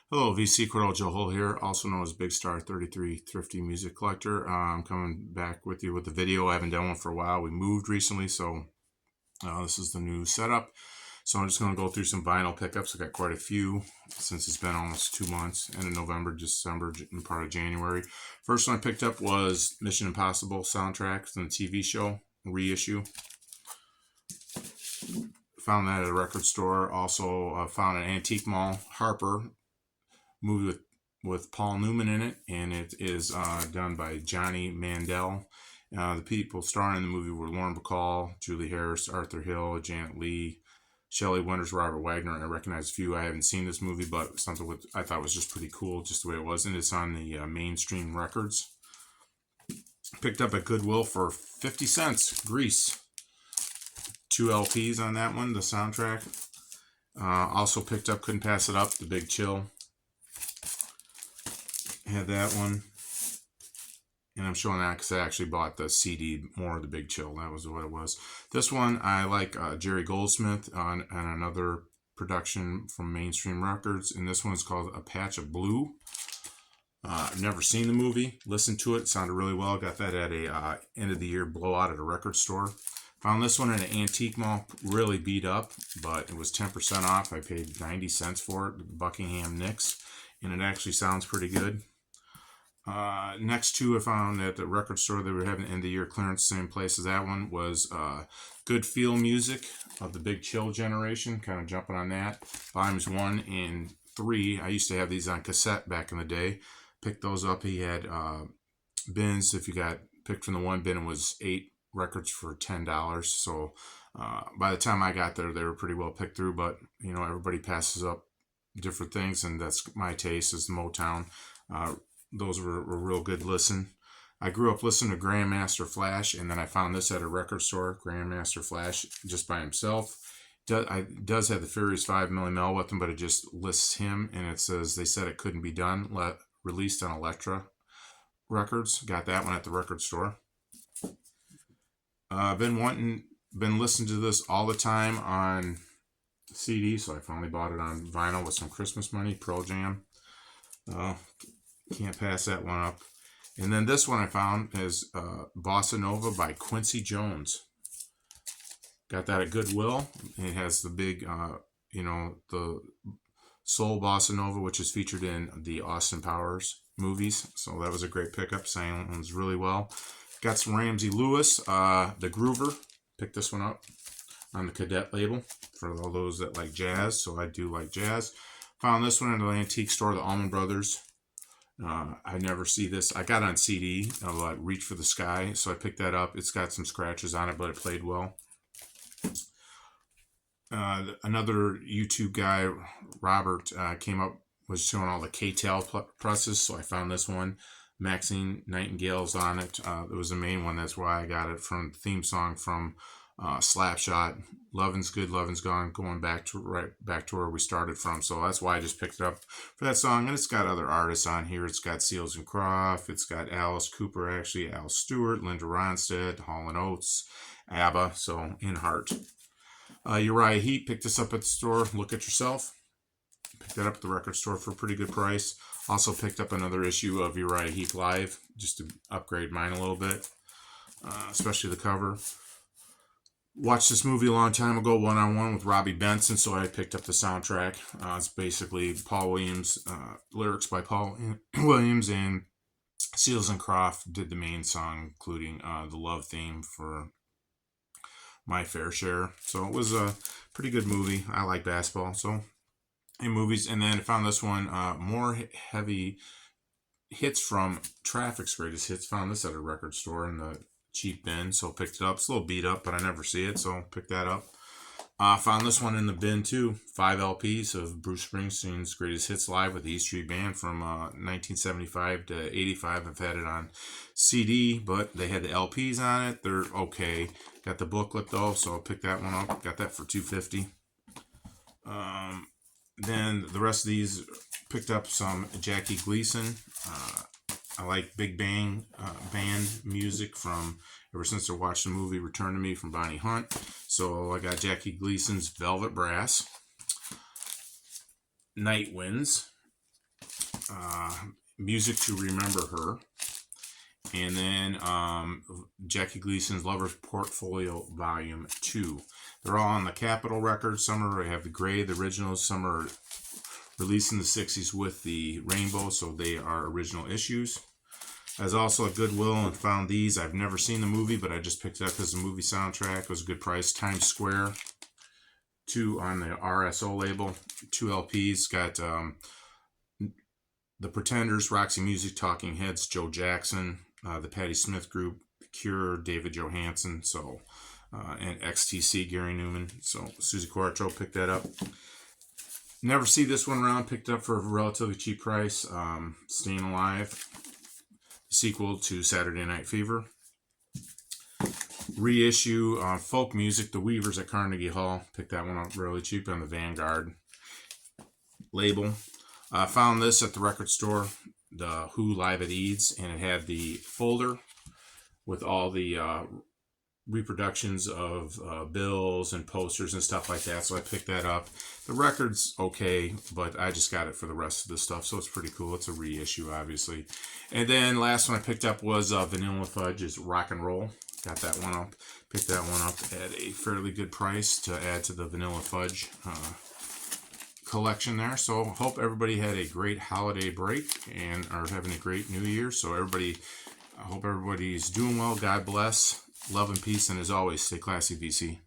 Hello, VC Cordell Joe Hull here, also known as Big Star 33 Thrifty Music Collector. I'm coming back with you with the video. I haven't done one for a while. We moved recently, so this is the new setup. So I'm just going to go through some vinyl pickups. I got quite a few since it's been almost 2 months, end of November, December, and part of January. First one I picked up was Mission Impossible soundtrack from the TV show reissue. Found that at a record store. Also found an antique mall, Harper, movie with Paul Newman in it, and it is done by Johnny Mandel. The people starring in the movie were Lauren Bacall, Julie Harris, Arthur Hill, Janet Leigh, Shelley Winters, Robert Wagner. I recognize a few. I haven't seen this movie, but something I thought was just pretty cool, just the way it was, and it's on the Mainstream Records. Picked up at Goodwill for 50 cents. Grease. 2 LPs on that one, the soundtrack. Also picked up, couldn't pass it up, The Big Chill. Had that one, and I'm showing that because I actually bought the CD, more of The Big Chill. That was what it was. This one I like Jerry Goldsmith on another production from Mainstream Records, and this one's called A Patch of Blue. I've never seen the movie, listened to it, sounded really well. Got that at a end of the year blowout at a record store. Found this one in an antique mall, really beat up, but it was 10% off. I paid 90 cents for it, Buckingham Nicks, and it actually sounds pretty good. Next two I found at the record store. They were having end of the year clearance, same place as that one, was Good Feel Music of the Big Chill generation, kind of jumping on that. Volumes 1 and 3. I used to have these on cassette back in the day. Picked those up. He had bins. If you got picked from the one bin, it was 8 records for $10. So by the time I got there, they were pretty well picked through, but you know, everybody passes up different things, and that's my taste, is the Motown. Those were a real good listen. I grew up listening to Grandmaster Flash, and then I found this at a record store, Grandmaster Flash, just by himself. Does have the Furious 5 Milli Mel with him, but it just lists him, and it says they said it couldn't be done. Released on Elektra Records. Got that one at the record store. Been listening to this all the time on CD, so I finally bought it on vinyl with some Christmas money. Pearl Jam. Can't pass that one up. And then this one I found is Bossa Nova by Quincy Jones. Got that at Goodwill. It has the big, the Soul Bossa Nova, which is featured in the Austin Powers movies. So that was a great pickup. Sounds really well. Got some Ramsey Lewis, The Groover. Picked this one up on the Cadet label for all those that like jazz. So I do like jazz. Found this one in the antique store, the Allman Brothers. I never see this. I got it on CD, Reach for the Sky, so I picked that up. It's got some scratches on it, but it played well. Another YouTube guy, Robert, came up, was showing all the K-Tel presses, so I found this one. Maxine Nightingale's on it. It was the main one. That's why I got it, from the theme song from Slapshot. Lovin's Good, Lovin's Gone, going right back to where we started from. So that's why I just picked it up for that song. And it's got other artists on here. It's got Seals and Croft. It's got Alice Cooper, actually, Al Stewart, Linda Ronstadt, Hall & Oates, ABBA, so In Heart. Uriah Heep, picked this up at the store. Look at Yourself. Picked that up at the record store for a pretty good price. Also picked up another issue of Uriah Heep Live, just to upgrade mine a little bit, especially the cover. Watched this movie a long time ago, One-on-One with Robbie Benson, so I picked up the soundtrack. It's basically Paul Williams, lyrics by Paul Williams, and Seals and Croft did the main song, including the love theme for My Fair Share. So it was a pretty good movie. I like basketball, so in movies. And then I found this one, more heavy hits from Traffic's Greatest Hits. Found this at a record store in the cheap bin, so picked it up. It's a little beat up, but I never see it, so picked that up. Found this one in the bin too. 5 LPs of Bruce Springsteen's Greatest Hits Live with the E Street Band from 1975 to 85. I've had it on CD, but they had the LPs on it. They're okay. Got the booklet though, so I picked that one up. Got that for $2.50. Then the rest of these, picked up some Jackie Gleason. I like Big Bang band music from ever since I watched the movie Return to Me from Bonnie Hunt. So I got Jackie Gleason's Velvet Brass, Night Winds, Music to Remember Her. And then Jackie Gleason's Lover's Portfolio Volume 2. They're all on the Capitol Records. Some are, have the gray, the originals. Some are released in the 60s with the rainbow, so they are original issues. I was also at Goodwill and found these. I've never seen the movie, but I just picked it up because the movie soundtrack. It was a good price. Times Square, 2 on the RSO label, 2 LPs. Got The Pretenders, Roxy Music, Talking Heads, Joe Jackson, the Patti Smith Group, The Cure, David Johansen, so and XTC, Gary Newman. So Susie Quattro picked that up. Never see this one around. Picked up for a relatively cheap price. Staying Alive, sequel to Saturday Night Fever. Reissue folk music, The Weavers at Carnegie Hall. Picked that one up really cheap on the Vanguard label. I found this at the record store, the Who Live at Eads, and it had the folder with all the reproductions of bills and posters and stuff like that, so I picked that up. The record's okay, but I just got it for the rest of the stuff, so it's pretty cool. It's a reissue, obviously. And then last one I picked up was Vanilla Fudge's Rock and Roll. Got that one up. Picked that one up at a fairly good price to add to the Vanilla Fudge collection there. So hope everybody had a great holiday break and are having a great new year. So everybody, I hope everybody's doing well. God bless, love and peace, and as always, stay classy, BC.